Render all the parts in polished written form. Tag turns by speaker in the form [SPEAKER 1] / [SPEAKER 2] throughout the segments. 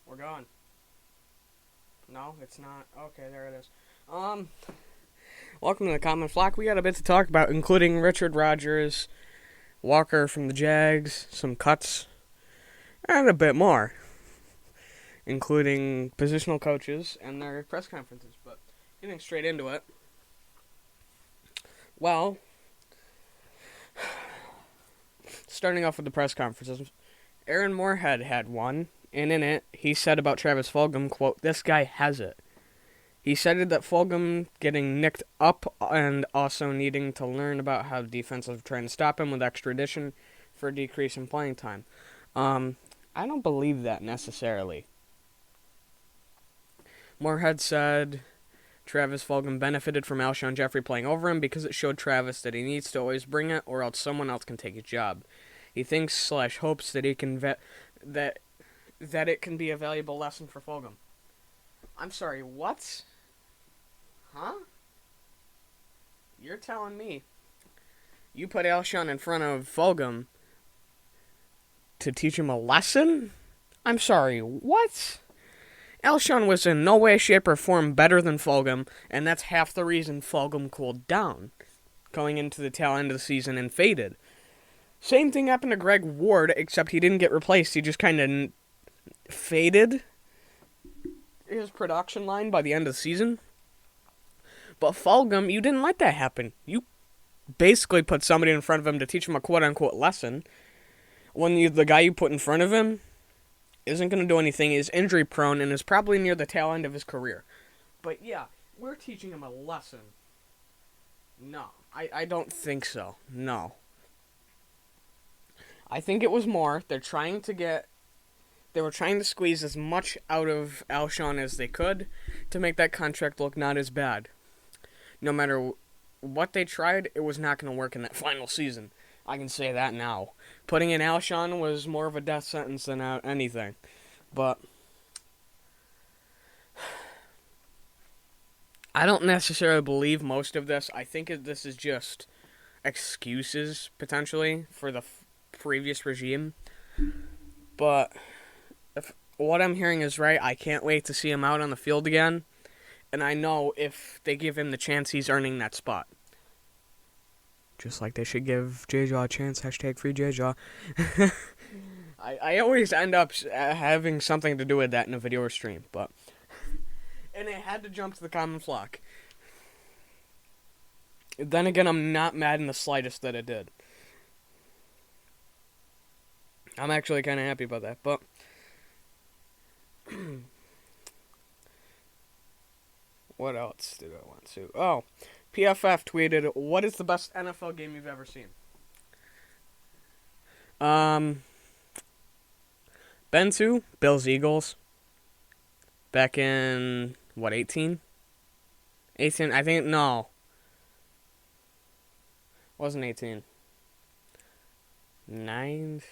[SPEAKER 1] We're going. No, it's not. Okay, there it is. Welcome to the Common Flock. We got a bit to talk about, including Richard Rodgers, Walker from the Jags, some cuts, and a bit more, including positional coaches and their press conferences. But getting straight into it, well, starting off with the press conferences, Aaron Moorhead had one, and in it, he said about Travis Fulgham, quote, "This guy has it." He cited that Fulgham getting nicked up and also needing to learn about how the defense is trying to stop him with extradition for a decrease in playing time. I don't believe that necessarily. Moorhead said Travis Fulgham benefited from Alshon Jeffrey playing over him because it showed Travis that he needs to always bring it or else someone else can take his job. He thinks / hopes that he can that it can be a valuable lesson for Fulgham. I'm sorry, what? Huh? You're telling me you put Alshon in front of Fulgham to teach him a lesson? I'm sorry, what? Alshon was in no way, shape, or form better than Fulgham, and that's half the reason Fulgham cooled down going into the tail end of the season and faded. Same thing happened to Greg Ward, except he didn't get replaced. He just kind of faded his production line by the end of the season. But Fulgham, you didn't let that happen. You basically put somebody in front of him to teach him a quote-unquote lesson when the guy you put in front of him isn't going to do anything, is injury-prone, and is probably near the tail end of his career. But yeah, we're teaching him a lesson. No, I don't think so. No. I think it was more. They were trying to squeeze as much out of Alshon as they could to make that contract look not as bad. No matter what they tried, it was not going to work in that final season. I can say that now. Putting in Alshon was more of a death sentence than anything. But I don't necessarily believe most of this. I think this is just excuses, potentially, for the previous regime. But if what I'm hearing is right, I can't wait to see him out on the field again. And I know if they give him the chance, he's earning that spot. Just like they should give J-Jaw a chance. Hashtag free J-Jaw. I always end up having something to do with that in a video or stream. And it had to jump to the Common Flock. Then again, I'm not mad in the slightest that it did. I'm actually kind of happy about that. But what else did I want to? Oh, PFF tweeted, "What is the best NFL game you've ever seen?" Been to Bills-Eagles. Back in, 18? 18, I think, no. Wasn't 18. 19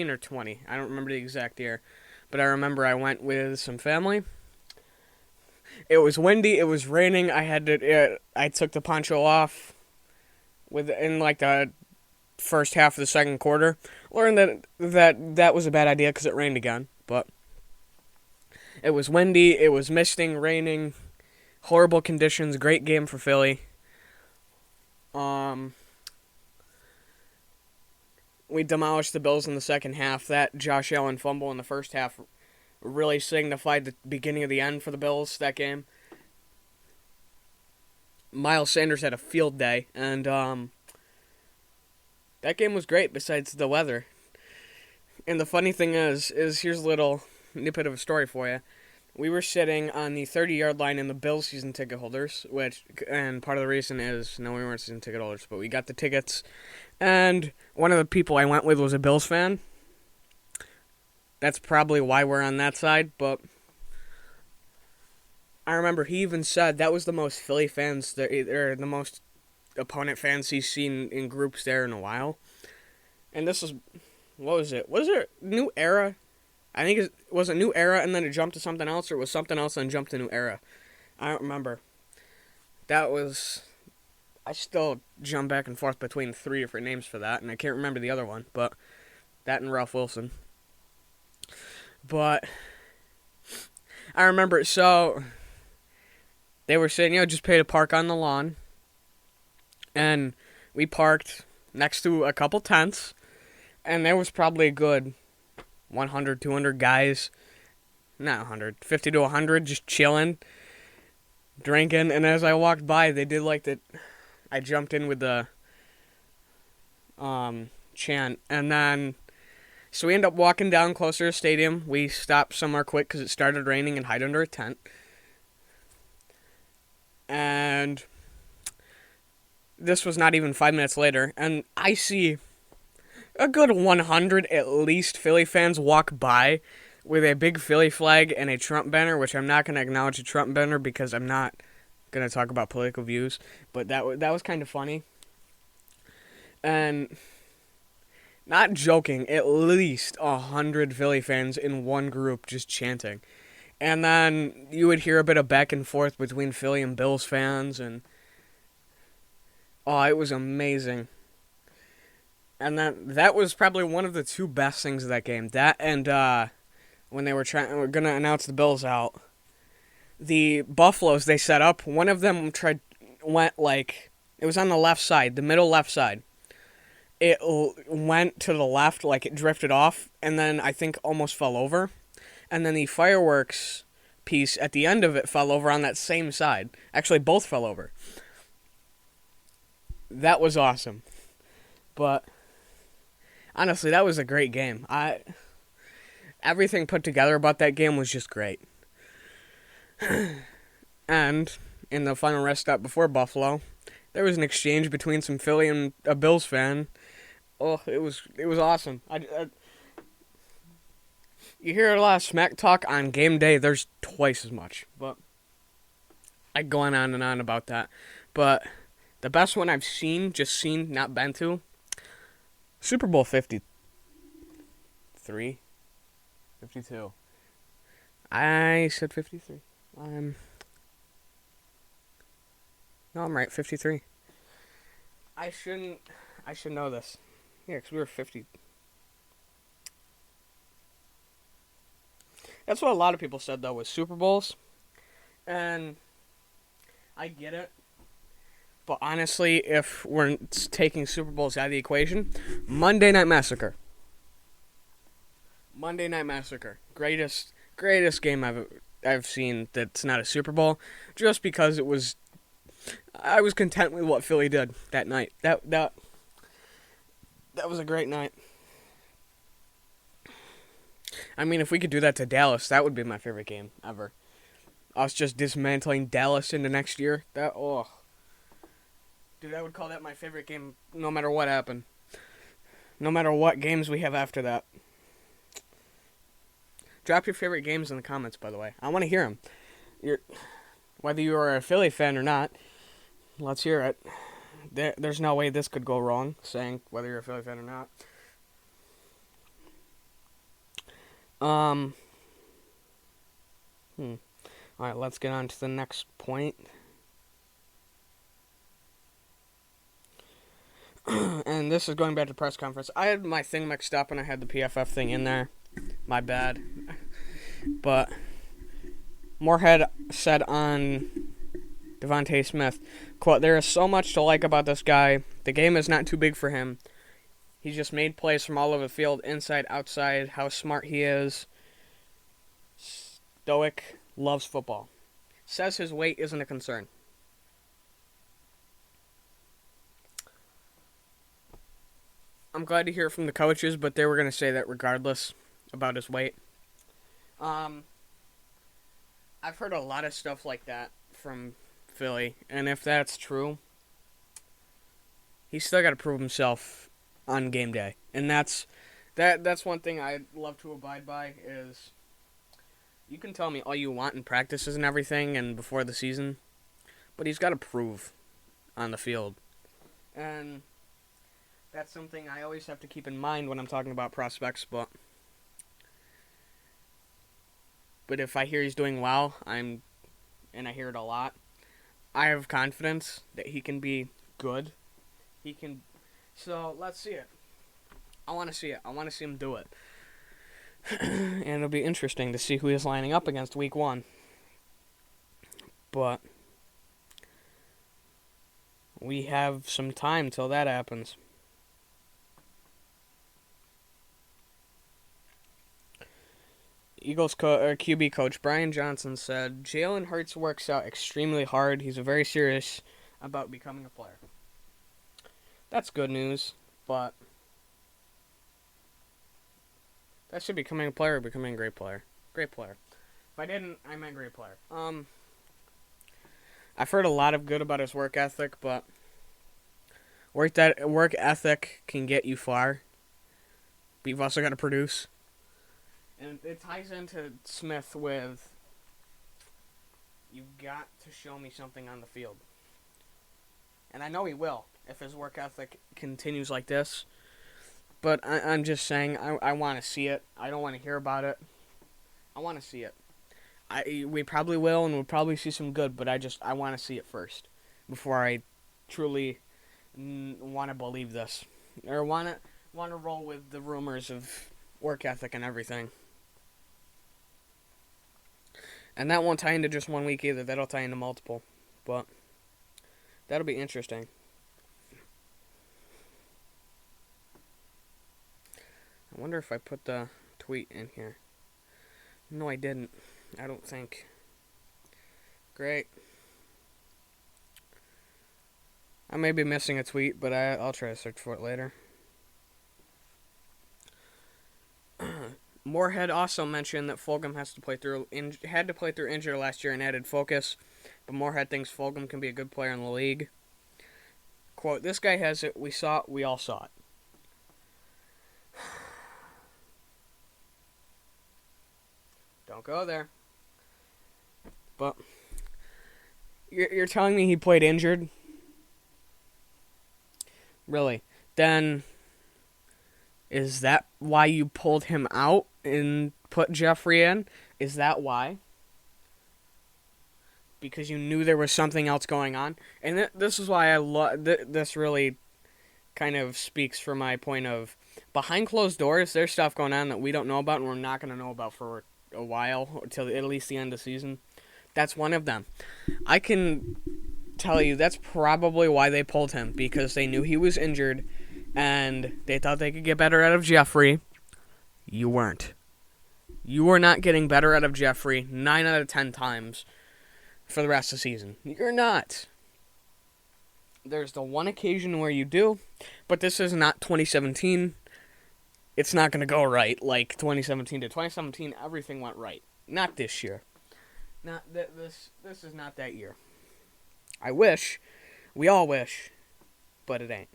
[SPEAKER 1] or 20. I don't remember the exact year. But I remember I went with some family. It was windy. It was raining. I took the poncho off in like the first half of the second quarter. Learned that was a bad idea because it rained again. But it was windy. It was misting, raining, horrible conditions. Great game for Philly. We demolished the Bills in the second half. That Josh Allen fumble in the first half really signified the beginning of the end for the Bills that game. Miles Sanders had a field day, and that game was great besides the weather. And the funny thing is here's a little snippet of a story for you. We were sitting on the 30-yard line in the Bills season ticket holders, and part of the reason is, no, we weren't season ticket holders, but we got the tickets, and one of the people I went with was a Bills fan. That's probably why we're on that side, but I remember he even said that was the most Philly fans, or the most opponent fans he's seen in groups there in a while. And this was, what was it? Was it New Era? I think it was a New Era and then it jumped to something else, or it was something else and jumped to New Era. I don't remember. I still jump back and forth between 3 different names for that, and I can't remember the other one, but that and Ralph Wilson. But I remember, so they were saying, just pay to park on the lawn. And we parked next to a couple tents. And there was probably a good 100, 200 guys. Not 100, 50 to 100 just chilling, drinking. And as I walked by, they did like that. I jumped in with the chant. And then, so we ended up walking down closer to the stadium. We stopped somewhere quick because it started raining and hide under a tent. And this was not even 5 minutes later. And I see a good 100 at least Philly fans walk by with a big Philly flag and a Trump banner, which I'm not going to acknowledge a Trump banner because I'm not going to talk about political views. But that was kind of funny. And not joking, at least 100 Philly fans in one group just chanting. And then you would hear a bit of back and forth between Philly and Bills fans. And it was amazing. And that was probably one of the two best things of that game. That and when they were going to announce the Bills out, the Buffaloes they set up, one of them went like, it was on the left side, the middle left side. It went to the left, like it drifted off, and then I think almost fell over. And then the fireworks piece at the end of it fell over on that same side. Actually, both fell over. That was awesome. But honestly, that was a great game. Everything put together about that game was just great. And in the final rest stop before Buffalo, there was an exchange between some Philly and a Bills fan. Oh, it was awesome. You hear a lot of smack talk on game day. There's twice as much. But I go on and on about that. But the best one I've seen, not been to, Super Bowl 53. 52. I said 53. No, I'm right. 53. I should know this. Yeah, because we were 50. That's what a lot of people said, though, was Super Bowls. And I get it. But honestly, if we're taking Super Bowls out of the equation, Monday Night Massacre. Monday Night Massacre. Greatest game I've seen that's not a Super Bowl. Just because I was content with what Philly did that night. That was a great night. I mean, if we could do that to Dallas, that would be my favorite game ever. Us just dismantling Dallas into next year. Dude, I would call that my favorite game no matter what happened. No matter what games we have after that. Drop your favorite games in the comments, by the way. I want to hear them. Whether you are a Philly fan or not, let's hear it. There's no way this could go wrong, saying whether you're a Philly fan or not. Alright, let's get on to the next point. And this is going back to the press conference. I had my thing mixed up and I had the PFF thing in there. My bad. But Moorhead said on Devontae Smith, quote, "There is so much to like about this guy. The game is not too big for him. He's just made plays from all over the field, inside, outside, how smart he is. Stoic, loves football. Says his weight isn't a concern." I'm glad to hear it from the coaches, but they were going to say that regardless about his weight. I've heard a lot of stuff like that from Philly, and if that's true, he's still got to prove himself on game day. And that's one thing I'd love to abide by is you can tell me all you want in practices and everything and before the season, but he's got to prove on the field. And that's something I always have to keep in mind when I'm talking about prospects, but if I hear he's doing well, and I hear it a lot, I have confidence that he can be good. So let's see it. I want to see it. I want to see him do it. And it'll be interesting to see who he's lining up against week 1. But we have some time till that happens. Eagles QB coach Brian Johnson said, Jalen Hurts works out extremely hard. He's very serious about becoming a player. That's good news, but that should becoming a player or becoming a great player. Great player. If I didn't, I meant great player. I've heard a lot of good about his work ethic, but work ethic can get you far. But you've also got to produce. And it ties into Smith with, you've got to show me something on the field. And I know he will, if his work ethic continues like this. But I'm just saying, I want to see it. I don't want to hear about it. I want to see it. We probably will, and we'll probably see some good, but I want to see it first before I truly want to believe this. Or want to roll with the rumors of work ethic and everything. And that won't tie into just 1 week either. That'll tie into multiple. But that'll be interesting. I wonder if I put the tweet in here. No, I didn't. I don't think. Great. I may be missing a tweet, but I'll try to search for it later. Moorhead also mentioned that Fulgham had to play through injury last year and added focus, but Moorhead thinks Fulgham can be a good player in the league. Quote, this guy has it, we all saw it. Don't go there. But you're telling me he played injured? Really? Then is that why you pulled him out and put Jeffrey in? Is that why? Because you knew there was something else going on? And this is why I love... This really kind of speaks for my point of... Behind closed doors, there's stuff going on that we don't know about and we're not going to know about for a while, until at least the end of the season. That's one of them. I can tell you that's probably why they pulled him, because they knew he was injured and they thought they could get better out of Jeffrey. You weren't. You were not getting better out of Jeffrey 9 out of 10 times for the rest of the season. You're not. There's the one occasion where you do, but this is not 2017. It's not going to go right like 2017 did. 2017, everything went right. Not this year. Not this is not that year. I wish. We all wish. But it ain't.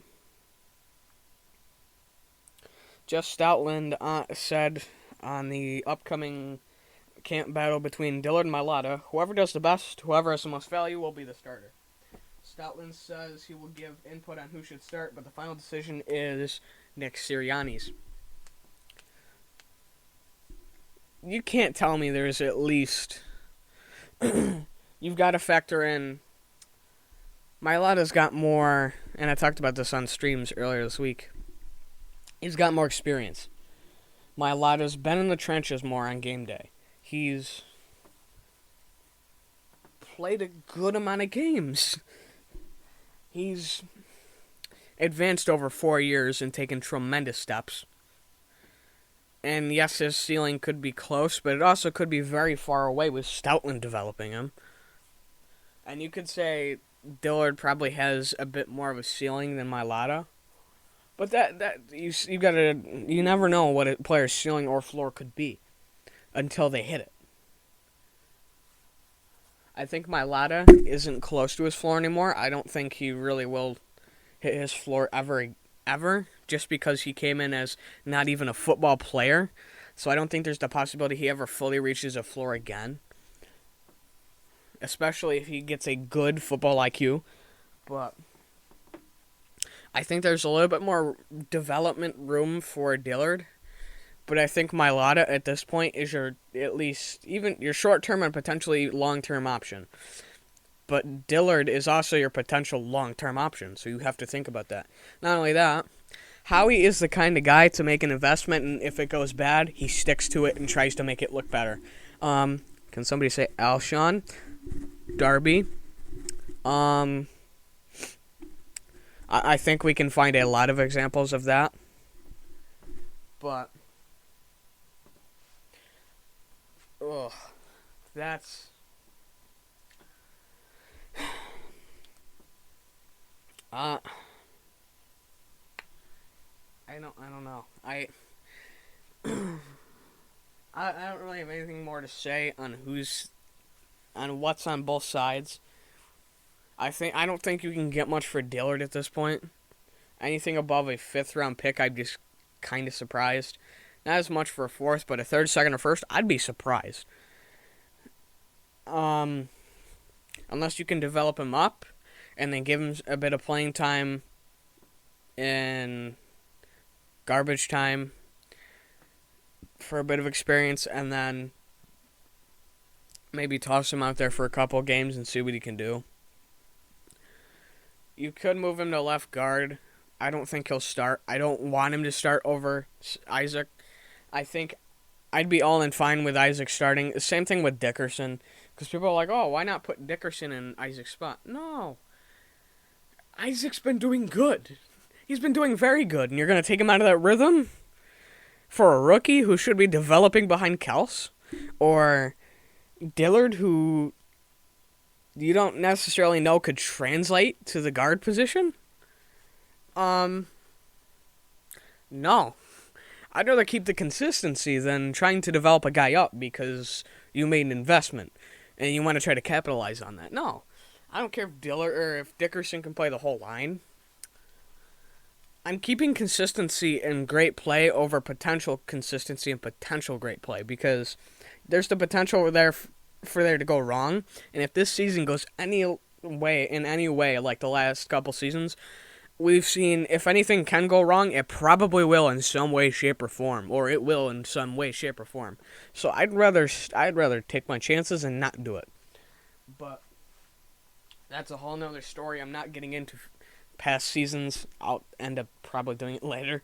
[SPEAKER 1] Jeff Stoutland said on the upcoming camp battle between Dillard and Mailata, whoever does the best, whoever has the most value will be the starter. Stoutland says he will give input on who should start, but the final decision is Nick Sirianni's. You can't tell me there's at least... You've got to factor in... Mailata's got more, and I talked about this on streams earlier this week. He's got more experience. Mailata's been in the trenches more on game day. He's played a good amount of games. He's advanced over 4 years and taken tremendous steps. And yes, his ceiling could be close, but it also could be very far away with Stoutland developing him. And you could say Dillard probably has a bit more of a ceiling than Mailata. But you never know what a player's ceiling or floor could be until they hit it. I think Mailata isn't close to his floor anymore. I don't think he really will hit his floor ever, just because he came in as not even a football player. So I don't think there's the possibility he ever fully reaches a floor again. Especially if he gets a good football IQ. But I think there's a little bit more development room for Dillard. But I think Mailata at this point is your, at least, even your short-term and potentially long-term option. But Dillard is also your potential long-term option, so you have to think about that. Not only that, Howie is the kind of guy to make an investment, and if it goes bad, he sticks to it and tries to make it look better. Can somebody say Alshon? Darby? I think we can find a lot of examples of that. But, that's... I don't know. I don't really have anything more to say on what's on both sides. I don't think you can get much for Dillard at this point. Anything above a 5th round pick, I'd just kind of surprised. Not as much for a 4th, but a 3rd, 2nd, or 1st, I'd be surprised. Unless you can develop him up and then give him a bit of playing time in garbage time for a bit of experience, and then maybe toss him out there for a couple games and see what he can do. You could move him to left guard. I don't think he'll start. I don't want him to start over Isaac. I think I'd be all in fine with Isaac starting. Same thing with Dickerson. Because people are like, oh, why not put Dickerson in Isaac's spot? No. Isaac's been doing good. He's been doing very good. And you're going to take him out of that rhythm? For a rookie who should be developing behind Kels? Or Dillard, who you don't necessarily know could translate to the guard position? No. I'd rather keep the consistency than trying to develop a guy up because you made an investment and you want to try to capitalize on that. No. I don't care if Dillard or if Dickerson can play the whole line. I'm keeping consistency and great play over potential consistency and potential great play because there's the potential there for there to go wrong. And if this season goes in any way like the last couple seasons, we've seen if anything can go wrong, it probably will in some way, shape, or form, or it will in some way, shape, or form. So I'd rather take my chances and not do it. But that's a whole nother story. I'm not getting into past seasons. I'll end up probably doing it later,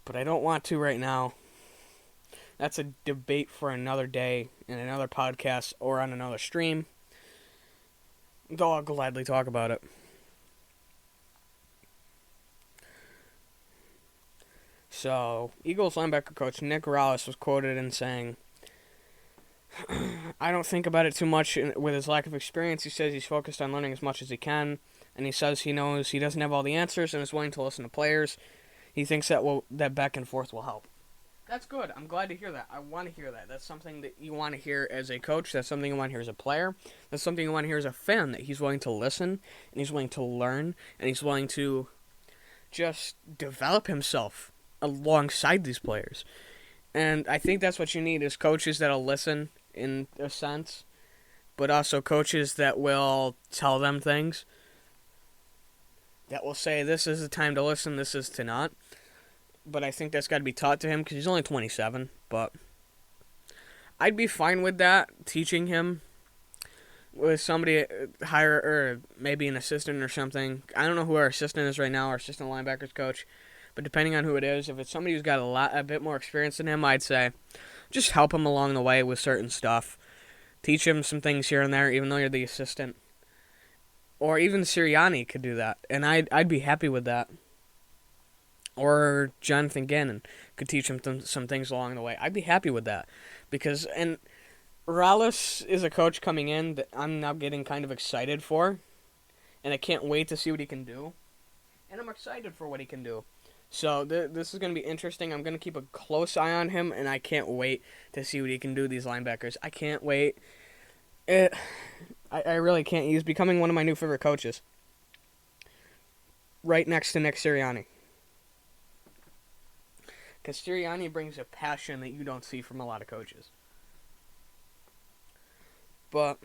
[SPEAKER 1] but I don't want to right now. That's a debate for another day in another podcast or on another stream. Though I'll gladly talk about it. So, Eagles linebacker coach Nick Rallis was quoted in saying, I don't think about it too much with his lack of experience. He says he's focused on learning as much as he can, and he says he knows he doesn't have all the answers and is willing to listen to players. He thinks that back and forth will help. That's good. I'm glad to hear that. I want to hear that. That's something that you want to hear as a coach. That's something you want to hear as a player. That's something you want to hear as a fan, that he's willing to listen, and he's willing to learn, and he's willing to just develop himself alongside these players. And I think that's what you need is coaches that'll listen in a sense, but also coaches that will tell them things, that will say this is the time to listen, this is to not. But I think that's got to be taught to him because he's only 27. But I'd be fine with that, teaching him with somebody higher, or maybe an assistant or something. I don't know who our assistant is right now, our assistant linebackers coach. But depending on who it is, if it's somebody who's got a bit more experience than him, I'd say just help him along the way with certain stuff. Teach him some things here and there, even though you're the assistant. Or even Sirianni could do that, and I'd be happy with that. Or Jonathan Gannon could teach him some things along the way. I'd be happy with that. And Rallis is a coach coming in that I'm now getting kind of excited for. And I can't wait to see what he can do. And I'm excited for what he can do. So this is going to be interesting. I'm going to keep a close eye on him. And I can't wait to see what he can do, these linebackers. I can't wait. I really can't. He's becoming one of my new favorite coaches. Right next to Nick Sirianni. Because Sirianni brings a passion that you don't see from a lot of coaches. But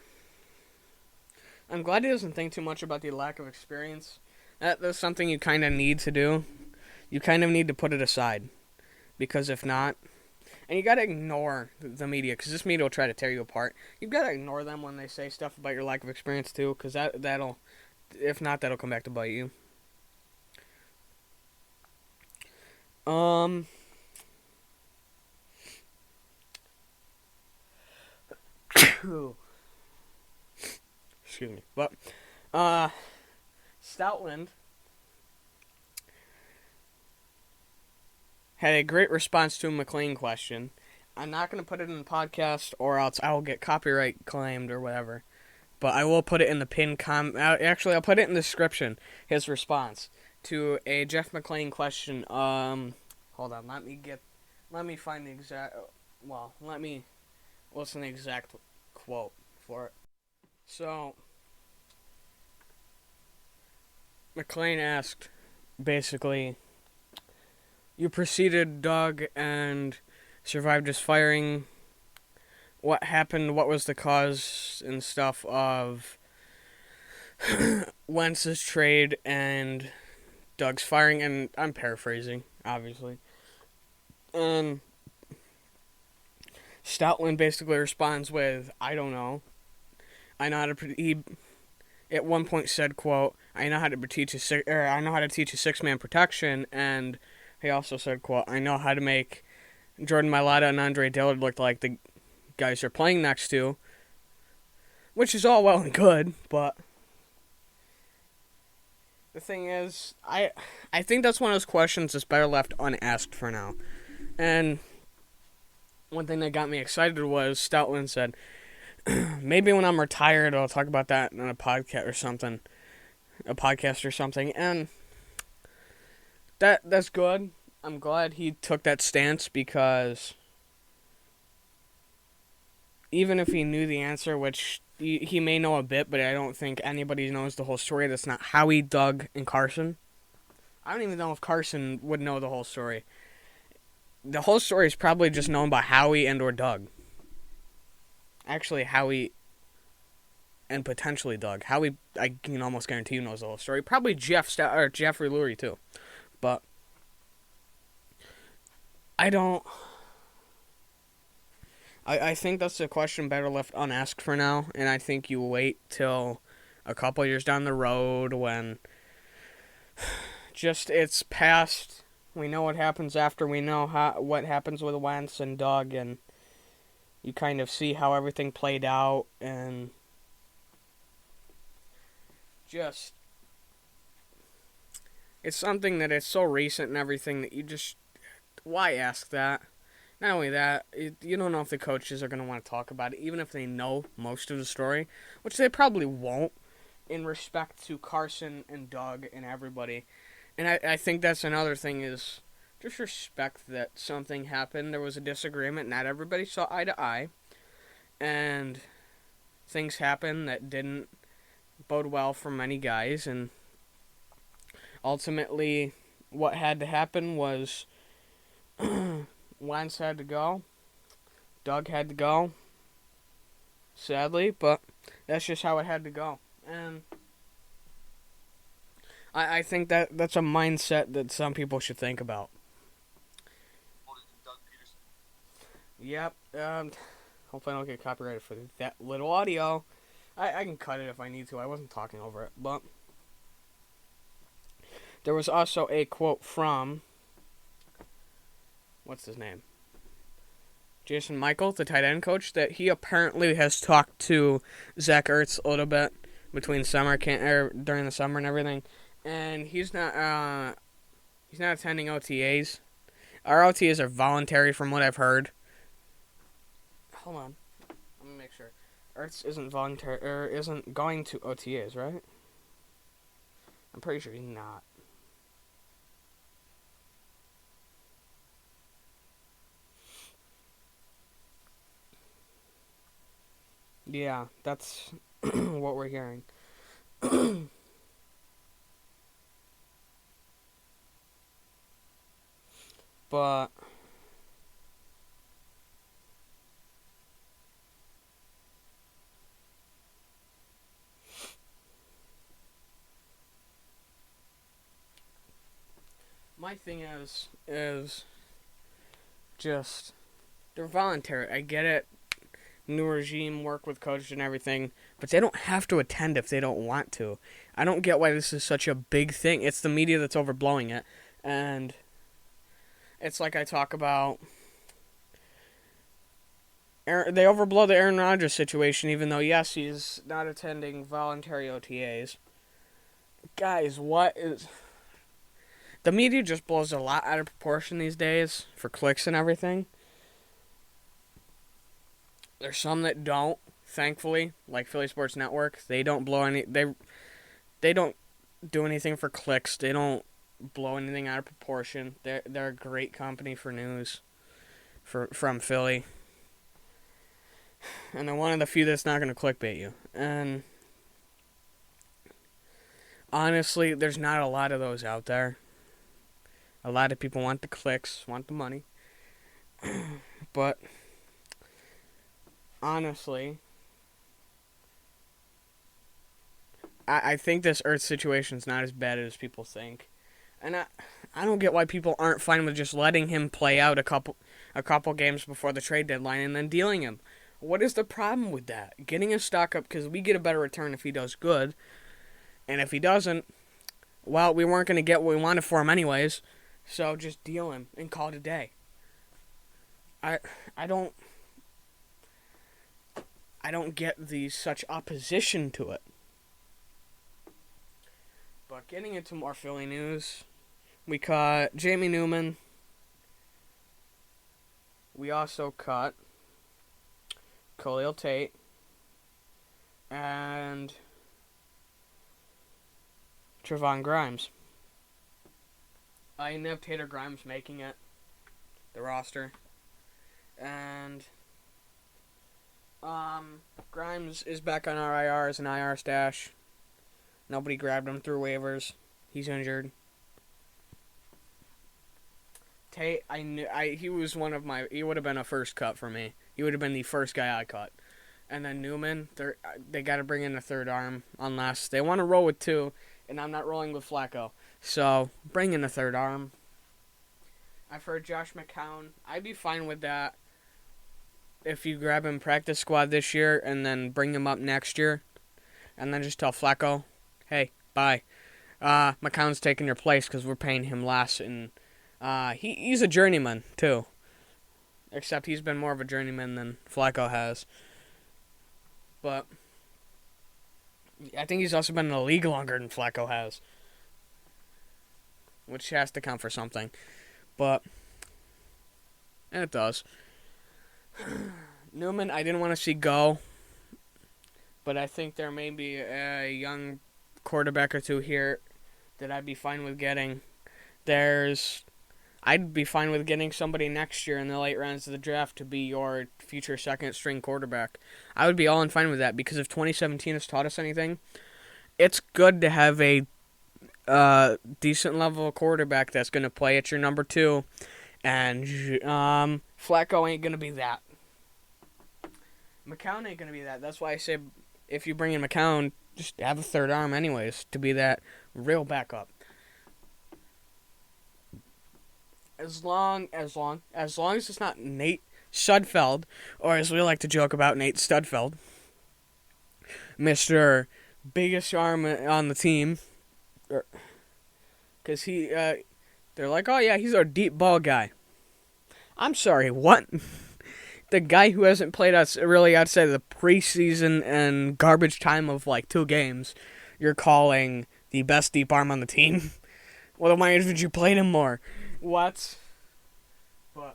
[SPEAKER 1] I'm glad he doesn't think too much about the lack of experience. That's something you kind of need to do. You kind of need to put it aside. Because if not... And you got to ignore the media, because this media will try to tear you apart. You've got to ignore them when they say stuff about your lack of experience, too. Because that'll... If not, that'll come back to bite you. Um, excuse me, but Stoutland had a great response to a McLean question. I'm not going to put it in the podcast or else I will get copyright claimed or whatever. But I will put it in the pin actually, I'll put it in the description. His response to a Jeff McLean question. Hold on. Let me find the exact. Well, let me listen to the exact quote for it. So, McLean asked, basically, you preceded Doug and survived his firing. What happened? What was the cause and stuff of Wentz's trade and Doug's firing? And I'm paraphrasing, obviously. And Stoutland basically responds with, "I don't know. I know how to." He at one point said, "quote I know how to teach a 6-man protection," and he also said, "quote I know how to make Jordan Mailata and Andre Dillard look like the guys they're playing next to," which is all well and good, but the thing is, I think that's one of those questions that's better left unasked for now. And one thing that got me excited was Stoutland said, maybe when I'm retired I'll talk about that on a podcast or something. And that's good. I'm glad he took that stance, because even if he knew the answer, which he may know a bit, but I don't think anybody knows the whole story. That's not Howie, Doug, and Carson. I don't even know if Carson would know the whole story. The whole story is probably just known by Howie and or Doug. Actually, Howie and potentially Doug. Howie, I can almost guarantee you knows the whole story. Probably Jeffrey Lurie too. But I think that's a question better left unasked for now, and I think you wait till a couple years down the road when just it's past. We know what happens after. We know what happens with Wentz and Doug, and you kind of see how everything played out, and just it's something that is so recent and everything that you just, why ask that? Not only that, you don't know if the coaches are going to want to talk about it, even if they know most of the story, which they probably won't, in respect to Carson and Doug and everybody. And I think that's another thing, is just respect that something happened. There was a disagreement. Not everybody saw eye to eye. And things happened that didn't bode well for many guys. And ultimately, what had to happen was Wentz had to go. Doug had to go. Sadly, but that's just how it had to go. And I think that's a mindset that some people should think about. Yep. Hopefully I don't get copyrighted for that little audio. I can cut it if I need to. I wasn't talking over it. But there was also a quote from, what's his name? Jason Michael, the tight end coach, that he apparently has talked to Zach Ertz a little bit between during the summer and everything, and he's not attending OTAs. Our OTAs are voluntary, from what I've heard. Hold on, let me make sure. Ertz isn't voluntary, or isn't going to OTAs, right? I'm pretty sure he's not. Yeah, that's what we're hearing. But my thing is just, they're voluntary. I get it. New regime, work with coaches and everything, but they don't have to attend if they don't want to. I don't get why this is such a big thing. It's the media that's overblowing it, and It's like I talk about. They overblow the Aaron Rodgers situation, even though, yes, he's not attending voluntary OTAs. Guys, what is. The media just blows a lot out of proportion these days for clicks and everything. There's some that don't, thankfully, like Philly Sports Network. They don't blow any. They don't do anything for clicks. They don't blow anything out of proportion. They're a great company for news from Philly. And they're one of the few that's not going to clickbait you. And honestly, there's not a lot of those out there. A lot of people want the clicks, want the money. But honestly, I think this Earth situation's not as bad as people think. And I don't get why people aren't fine with just letting him play out a couple games before the trade deadline and then dealing him. What is the problem with that? Getting his stock up, because we get a better return if he does good. And if he doesn't, well, we weren't going to get what we wanted for him anyways. So just deal him and call it a day. I don't get such opposition to it. But getting into more Philly news, we caught Jamie Newman. We also caught Khalil Tate and Trevon Grimes. I didn't have Tate or Grimes making it, the roster. And Grimes is back on our IR as an IR stash. Nobody grabbed him through waivers. He's injured. Tate, he was he would have been a first cut for me. He would have been the first guy I cut. And then Newman, they got to bring in a third arm unless they want to roll with two, and I'm not rolling with Flacco. So, bring in a third arm. I've heard Josh McCown. I'd be fine with that if you grab him practice squad this year and then bring him up next year. And then just tell Flacco, hey, bye. McCown's taking your place because we're paying him less. And he's a journeyman, too. Except he's been more of a journeyman than Flacco has. But I think he's also been in the league longer than Flacco has. Which has to count for something. But, and it does. Newman, I didn't want to see go. But I think there may be a young quarterback or two here that I'd be fine with getting. I'd be fine with getting somebody next year in the late rounds of the draft to be your future second-string quarterback. I would be all in fine with that because if 2017 has taught us anything, it's good to have a decent level quarterback that's going to play at your number two, and Flacco ain't going to be that. McCown ain't going to be that. That's why I say if you bring in McCown, just have a third arm anyways to be that real backup. As long as it's not Nate Sudfeld, or as we like to joke about, Nate Studfeld, Mr. Biggest arm on the team, because they're like, oh yeah, he's our deep ball guy. I'm sorry, what? The guy who hasn't played us really outside of the preseason and garbage time of like 2 games, you're calling the best deep arm on the team? Well, then why haven't you played him more? What? But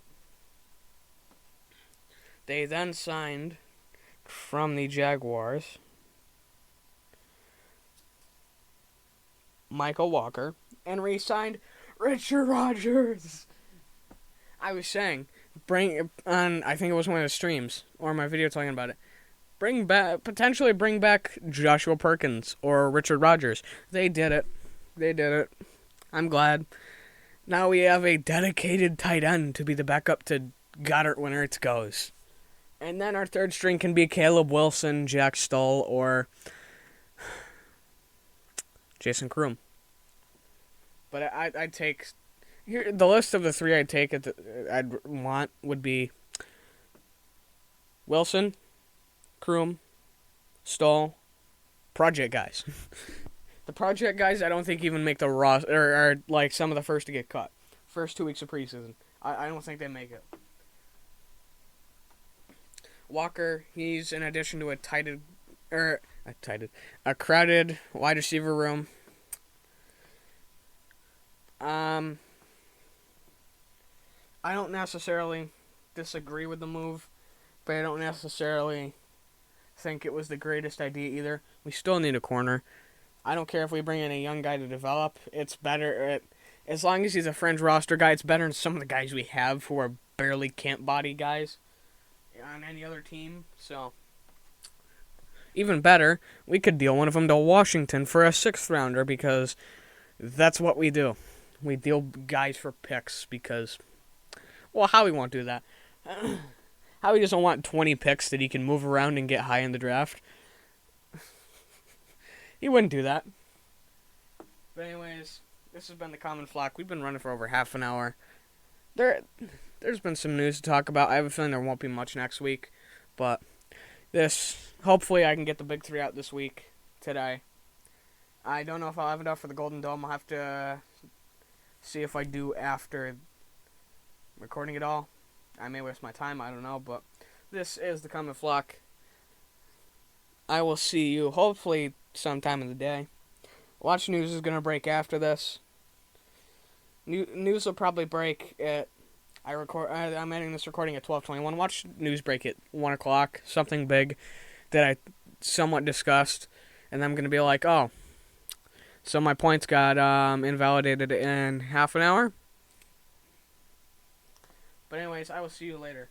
[SPEAKER 1] they then signed from the Jaguars Michael Walker and re-signed Richard Rodgers. I was saying, I think it was one of the streams or my video talking about it. Potentially bring back Joshua Perkins or Richard Rodgers. They did it. I'm glad. Now we have a dedicated tight end to be the backup to Goddard when Ertz goes. And then our third string can be Caleb Wilson, Jack Stoll, or Jason Kroom. But I'd take... Here, the list of the 3 I'd take I'd want would be Wilson, Kroom, Stoll, project guys. The project guys I don't think even make the roster, or are like some of the first to get cut. First 2 weeks of preseason. I don't think they make it. Walker, he's in addition to a crowded wide receiver room. I don't necessarily disagree with the move, but I don't necessarily think it was the greatest idea either. We still need a corner. I don't care if we bring in a young guy to develop. It's better, as long as he's a fringe roster guy, it's better than some of the guys we have who are barely camp body guys on any other team. So, even better, we could deal one of them to Washington for a 6th rounder because that's what we do. We deal guys for picks because, well, Howie won't do that. Howie doesn't want 20 picks that he can move around and get high in the draft. He wouldn't do that. But anyways, this has been the Common Flock. We've been running for over half an hour. There's been some news to talk about. I have a feeling there won't be much next week. But hopefully I can get the big 3 out this week, today. I don't know if I'll have enough for the Golden Dome. I'll have to see if I do after recording it all. I may waste my time, I don't know. But this is the Common Flock. I will see you hopefully sometime in the day. Watch News is going to break after this. News will probably break at... I'm ending this recording at 12:21. Watch News break at 1 o'clock. Something big that I somewhat discussed. And I'm going to be like, oh, so my points got invalidated in half an hour? But anyways, I will see you later.